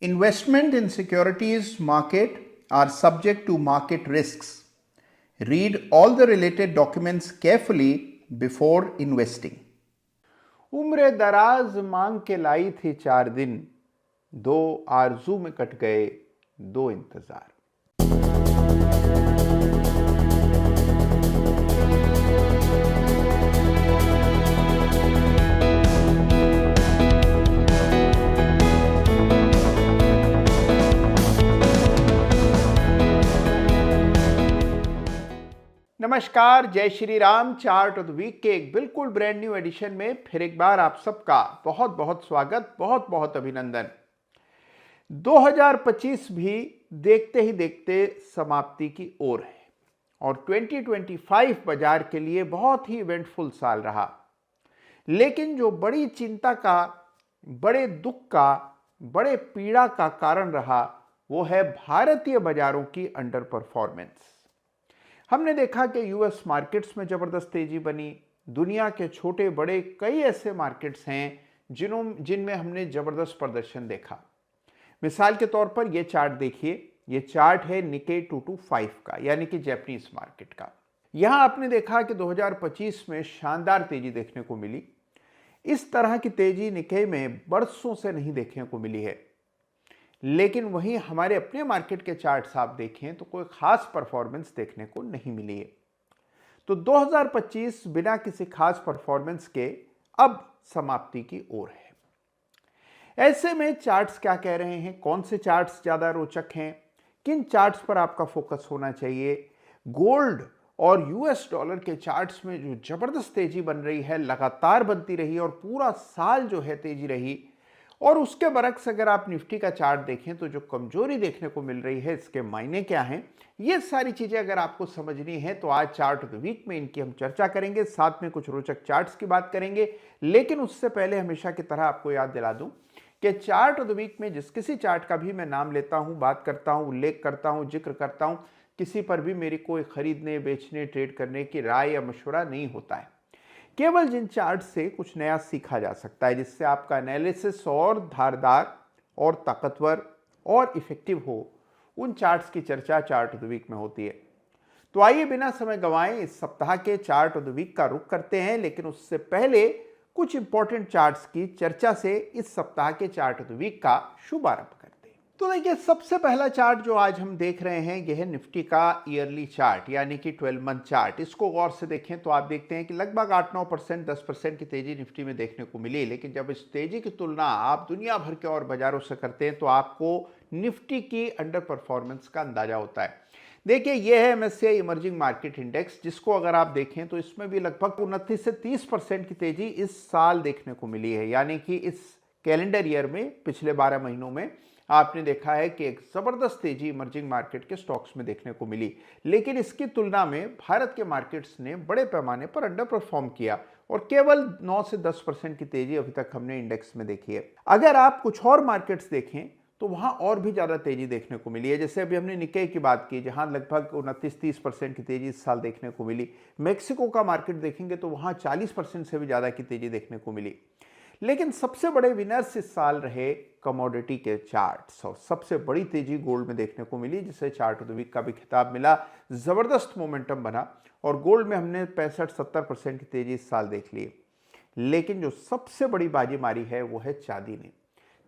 Investment in securities market are subject to market risks. Read all the related documents carefully before investing. उम्र दराज मांग के लाई थी 4 दिन, 2 आरजू में कट गए 2 इंतजार। नमस्कार, जय Shri Ram. Chart of the week के एक बिल्कुल ब्रांड न्यू एडिशन में फिर एक बार आप सबका बहुत बहुत स्वागत, बहुत बहुत अभिनंदन। 2025 भी देखते ही देखते समाप्ति की ओर है और 2025 बाजार के लिए बहुत ही इवेंटफुल साल रहा। लेकिन जो बड़ी चिंता का, बड़े दुख का, बड़े पीड़ा का कारण रहा वो है भारतीय बाजारों की अंडर परफॉर्मेंस। हमने देखा कि यूएस मार्केट्स में जबरदस्त तेजी बनी। दुनिया के छोटे बड़े कई ऐसे मार्केट्स हैं जिनमें हमने जबरदस्त प्रदर्शन देखा। मिसाल के तौर पर यह चार्ट देखिए, यह चार्ट है निकेई 225 का, यानी कि जापानीज मार्केट का। यहां आपने देखा कि 2025 में शानदार तेजी देखने को मिली। इस तरह की तेजी निकेई में बरसों से नहीं देखने को मिली है। लेकिन वहीं हमारे अपने मार्केट के चार्ट्स आप देखें तो कोई खास परफॉर्मेंस देखने को नहीं मिली है। तो 2025 बिना किसी खास परफॉर्मेंस के अब समाप्ति की ओर है। ऐसे में चार्ट्स क्या कह रहे हैं, कौन से चार्ट्स ज्यादा रोचक हैं, किन चार्ट्स पर आपका फोकस होना चाहिए। गोल्ड और यूएस डॉलर के चार्ट्स में जो जबरदस्त तेजी बन रही है, लगातार बनती रही और पूरा साल जो है तेजी रही। और उसके बरक्स अगर आप निफ्टी का चार्ट देखें तो जो कमजोरी देखने को मिल रही है, इसके मायने क्या हैं, ये सारी चीजें अगर आपको समझनी है तो आज चार्ट ऑफ द वीक में इनकी हम चर्चा करेंगे। साथ में कुछ रोचक चार्ट्स की बात करेंगे। लेकिन उससे पहले हमेशा की तरह आपको याद दिला दूं कि चार्ट ऑफ द वीक में जिस किसी चार्ट का भी मैं नाम लेता हूं, बात करता हूं, उल्लेख करता हूं, जिक्र करता हूं, किसी पर भी मेरी कोई खरीदने, बेचने, ट्रेड करने की राय या मशवरा नहीं होता है। केवल जिन चार्ट से कुछ नया सीखा जा सकता है, जिससे आपका एनालिसिस और धारदार और ताकतवर और इफेक्टिव हो, उन चार्ट्स की चर्चा चार्ट ऑफ द वीक में होती है। तो आइए बिना समय गंवाए इस सप्ताह के चार्ट ऑफ द वीक का रुख करते हैं। लेकिन उससे पहले कुछ इंपॉर्टेंट चार्ट्स की चर्चा से इस सप्ताह के चार्ट ऑफ द वीक का शुभारंभ करते हैं। तो देखिए, सबसे पहला चार्ट जो आज हम देख रहे हैं यह है निफ्टी का ईयरली चार्ट, यानी कि 12 मंथ चार्ट। इसको गौर से देखें तो आप देखते हैं कि लगभग 8-9%, 10% की तेजी निफ्टी में देखने को मिली। लेकिन जब इस तेजी की तुलना आप दुनिया भर के और बाजारों से करते हैं तो आपको निफ्टी की अंडर परफॉर्मेंस का अंदाजा होता है। देखिए, यह है एमएससीआई इमर्जिंग मार्केट इंडेक्स, जिसको अगर आप देखें तो इसमें भी लगभग 29 से 30% की तेजी इस साल देखने को मिली है। यानी कि इस कैलेंडर ईयर में पिछले 12 महीनों में आपने देखा है कि एक जबरदस्त तेजी इमर्जिंग मार्केट के स्टॉक्स में देखने को मिली। लेकिन इसकी तुलना में भारत के मार्केट्स ने बड़े पैमाने पर अंडर परफॉर्म किया और केवल 9 से 10% की तेजी अभी तक हमने इंडेक्स में देखी है। अगर आप कुछ और मार्केट्स देखें तो वहां और भी ज्यादा तेजी देखने को मिली है। जैसे अभी हमने निकेई की बात की, जहां लगभग 29-30% की तेजी इस साल देखने को मिली। मेक्सिको का मार्केट देखेंगे तो वहां 40% से भी ज्यादा की तेजी देखने को मिली। लेकिन सबसे बड़े विनर्स इस साल रहे कमोडिटी के चार्ट्स, और सबसे बड़ी तेजी गोल्ड में देखने को मिली, जिसे चार्ट ऑफ द वीक का भी खिताब मिला। जबरदस्त मोमेंटम बना और गोल्ड में हमने 65-70% की तेजी इस साल देख ली। लेकिन जो सबसे बड़ी बाजी मारी है वो है चांदी ने।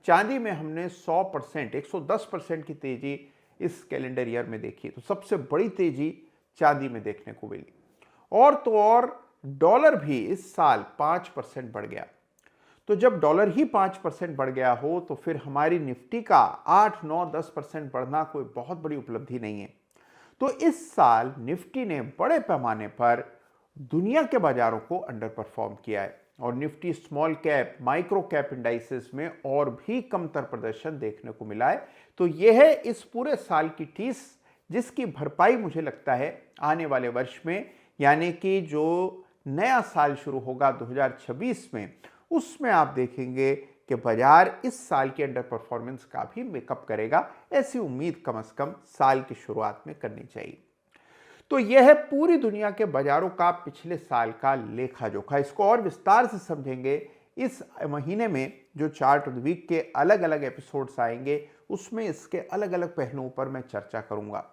चांदी में हमने 100%, 110% की तेजी इस कैलेंडर ईयर में देखी। तो सबसे बड़ी तेजी चांदी में देखने को मिली। और तो और डॉलर भी इस साल 5% बढ़ गया। तो जब डॉलर ही 5% बढ़ गया हो तो फिर हमारी निफ्टी का 8, 9, 10% बढ़ना कोई बहुत बड़ी उपलब्धि नहीं है। तो इस साल निफ्टी ने बड़े पैमाने पर दुनिया के बाजारों को अंडर परफॉर्म किया है और Nifty small cap, micro cap indices में और भी कमतर प्रदर्शन देखने को मिला है। तो यह है इस पूरे साल की टीस, जिसकी भरपाई मुझे लगता है आने वाले वर्ष में, यानी कि जो नया साल शुरू होगा 2026 में, उसमें आप देखेंगे कि बाजार इस साल के अंडर परफॉर्मेंस का भी मेकअप करेगा। ऐसी उम्मीद कम से कम साल की शुरुआत में करनी चाहिए। तो यह है पूरी दुनिया के बाजारों का पिछले साल का लेखा जोखा। इसको और विस्तार से समझेंगे इस महीने में जो चार्ट ऑफ द वीक के अलग अलग एपिसोड्स आएंगे, उसमें इसके अलग अलग पहलुओं पर मैं चर्चा करूंगा।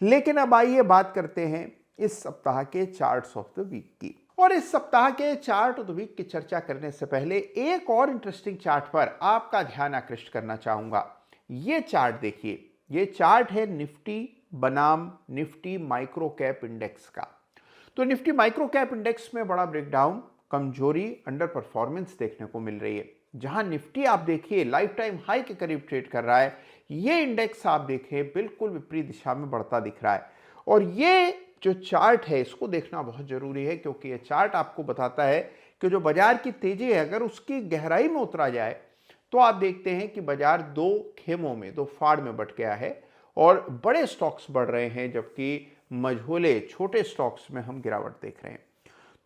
लेकिन अब आइए बात करते हैं इस सप्ताह के चार्ट्स ऑफ द वीक की। और इस सप्ताह के चार्ट ऑफ द वीक की चर्चा करने से पहले एक और इंटरेस्टिंग चार्ट पर आपका ध्यान आकृष्ट करना चाहूंगा। ये चार्ट देखिए, ये चार्ट है निफ्टी बनाम निफ्टी माइक्रो कैप इंडेक्स का। तो निफ्टी माइक्रो कैप इंडेक्स में बड़ा ब्रेकडाउन, कमजोरी, अंडर परफॉर्मेंस देखने को मिल रही है। जहां निफ्टी आप देखिए लाइफ टाइम हाई के करीब ट्रेड कर रहा है, ये इंडेक्स आप देखें बिल्कुल विपरीत दिशा में बढ़ता दिख रहा है। और ये जो चार्ट है इसको देखना बहुत जरूरी है, क्योंकि ये चार्ट आपको बताता है कि जो बाजार की तेजी है अगर उसकी गहराई में उतरा जाए तो आप देखते हैं कि बाजार दो खेमों में, दो फाड़ में बट गया है और बड़े स्टॉक्स बढ़ रहे हैं जबकि मझोले छोटे स्टॉक्स में हम गिरावट देख रहे हैं।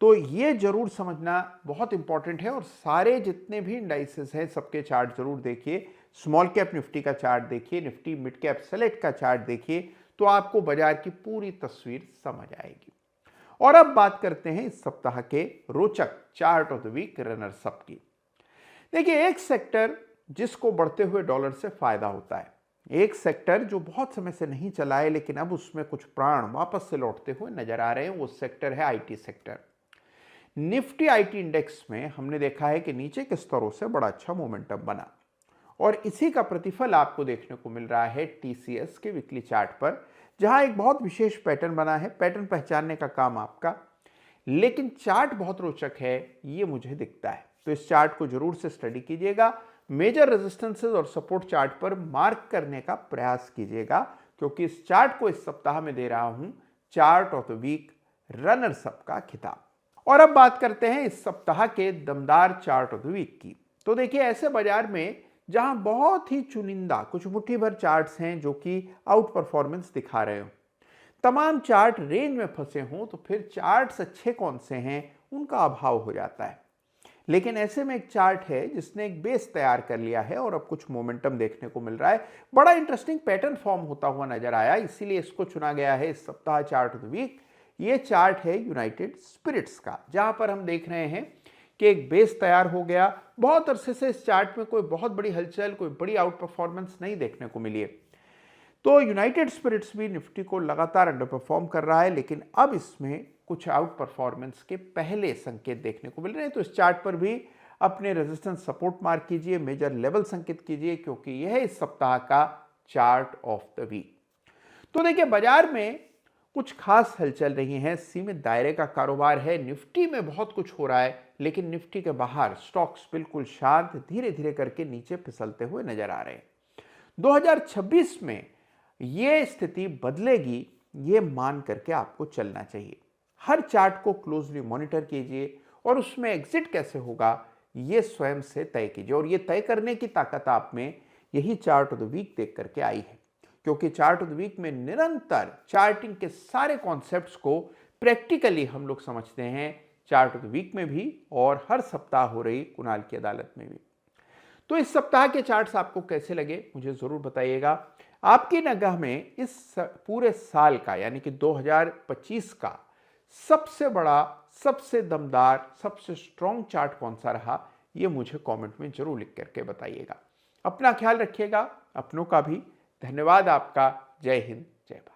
तो ये जरूर समझना बहुत इंपॉर्टेंट है। और सारे जितने भी इंडाइसेस हैं सबके चार्ट जरूर देखिए। स्मॉल कैप निफ्टी का चार्ट देखिए, निफ्टी मिड कैप सेलेक्ट का चार्ट देखिए, तो आपको बाजार की पूरी तस्वीर समझ आएगी। और अब बात करते हैं इस सप्ताह के रोचक chart of the week runners up की। देखिए, एक सेक्टर जिसको बढ़ते हुए डॉलर से फायदा होता है, एक सेक्टर जो बहुत समय से नहीं चला है लेकिन अब उसमें कुछ प्राण वापस से लौटते हुए नजर आ रहे हैं, वो सेक्टर है IT sector. Nifty IT index में हमने देखा है कि नीचे के स्तरों से बड़ा अच्छा मोमेंटम बना और इसी का प्रतिफल आपको देखने को मिल रहा है टीसीएस के वीकली चार्ट पर, जहां एक बहुत विशेष पैटर्न बना है। पैटर्न पहचानने का काम आपका, लेकिन चार्ट बहुत रोचक है ये मुझे दिखता है। तो इस चार्ट को जरूर से स्टडी कीजिएगा, मेजर रेजिस्टेंसेस और सपोर्ट चार्ट पर मार्क करने का प्रयास कीजिएगा, क्योंकि इस चार्ट को इस सप्ताह में दे रहा हूं chart of the week runners up का खिताब। और अब बात करते हैं इस सप्ताह के दमदार चार्ट ऑफ द वीक की। तो देखिए, ऐसे बाजार में जहां बहुत ही चुनिंदा कुछ मुट्ठी भर चार्ट्स हैं जो कि आउट परफॉर्मेंस दिखा रहे हो, तमाम चार्ट रेंज में फंसे हों, तो फिर चार्ट्स अच्छे कौन से हैं उनका अभाव हो जाता है। लेकिन ऐसे में एक चार्ट है जिसने एक बेस तैयार कर लिया है और अब कुछ मोमेंटम देखने को मिल रहा है। बड़ा इंटरेस्टिंग पैटर्न फॉर्म होता हुआ नजर आया, इसीलिए इसको चुना गया है इस सप्ताह चार्ट ऑफ द वीक। ये चार्ट है यूनाइटेड स्पिरिट्स का, जहां पर हम देख रहे हैं कि एक बेस तैयार हो गया। बहुत अरसे से इस चार्ट में कोई बहुत बड़ी हलचल, कोई बड़ी आउट परफॉर्मेंस नहीं देखने को मिली है। तो यूनाइटेड स्पिरिट्स भी निफ्टी को लगातार अंडर परफॉर्म कर रहा है, लेकिन अब इसमें कुछ आउट परफॉर्मेंस के पहले संकेत देखने को मिल रहे हैं। तो इस चार्ट पर भी अपने रेजिस्टेंस सपोर्ट मार्क कीजिए, मेजर लेवल संकेत कीजिए, क्योंकि यह इस सप्ताह का चार्ट ऑफ द वीक। तो देखिए, बाजार में कुछ खास हलचल रही है, सीमित दायरे का कारोबार है। निफ्टी में बहुत कुछ हो रहा है, लेकिन निफ्टी के बाहर स्टॉक्स बिल्कुल शांत, धीरे धीरे करके नीचे फिसलते हुए नजर आ रहे हैं। 2026 में यह स्थिति बदलेगी, ये मान करके आपको चलना चाहिए। हर चार्ट को क्लोजली मॉनिटर कीजिए और उसमें एग्जिट कैसे होगा ये स्वयं से तय कीजिए। और ये तय करने की ताकत आप में यही चार्ट ऑफ द वीक देख करके आई है, क्योंकि चार्ट ऑफ द वीक में निरंतर चार्टिंग के सारे कॉन्सेप्ट्स को प्रैक्टिकली हम लोग समझते हैं, चार्ट ऑफ द वीक में भी और हर सप्ताह हो रही कुणाल की अदालत में भी। तो इस सप्ताह के चार्ट्स आपको कैसे लगे मुझे जरूर बताइएगा। आपकी निगाह में इस पूरे साल का यानी कि 2025 का सबसे बड़ा, सबसे दमदार, सबसे स्ट्रॉन्ग चार्ट कौन सा रहा, ये मुझे कमेंट में जरूर लिख करके बताइएगा। अपना ख्याल रखिएगा, अपनों का भी। धन्यवाद आपका। जय हिंद, जय भारत।